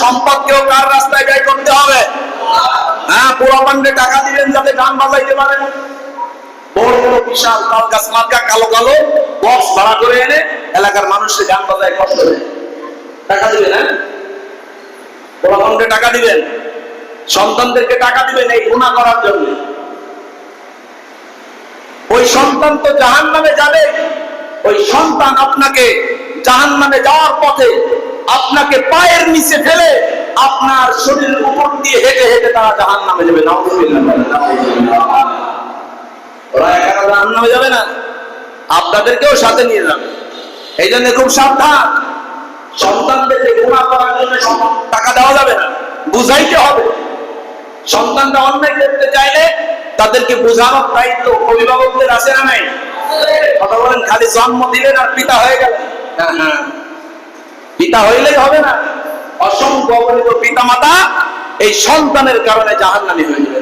সম্পদকেও কার রাস্তায় ব্যয় করতে হবে? হ্যাঁ, পোলাপানকে টাকা দিবেন যাতে গান বাজাইতে পারেন। বড় বড় বিশাল তাল গাছ মার্কা কালো কালো বক্স ভাড়া করে এনে এলাকার মানুষকে গান বাজায় কষ্ট দেয়। টাকা দিবেন, হ্যাঁ, পোলাপানকে টাকা দিবেন, সন্তানদেরকে টাকা দিবেন এই গুনাহ করার জন্য। ওই সন্তান তো জাহান্নামে যাবে। ওই সন্তান আপনাকে জাহান্নামে যাওয়ার পথে আপনাকে পায়ের নিচে ফেলে আপনার শরীরের উপর দিয়ে হেঁটে হেঁটে তারা জাহান্নামে যাবে। নাউযুবিল্লাহ। ওরা একা জাহান্নামে যাবে না, আপনাদেরকেও সাথে নিয়ে যাবে। এই জন্য খুব সাবধান। সন্তানদেরকে গুনাহ করার জন্য টাকা দেওয়া যাবে না, বুঝাইতে হবে। সন্তানরা অন্যায় করতে চাইলে তাদেরকে বোঝানোর দায়িত্ব অভিভাবকদের আছে না নাই? কথা বলেন, খালি জন্ম দিলেন আর পিতা হয়ে গেলেন? হ্যাঁ, পিতা হইলেই হবে না। অসংখ্য অগণিত পিতা মাতা এই সন্তানের কারণে জাহান্নামী হয়ে যাবে।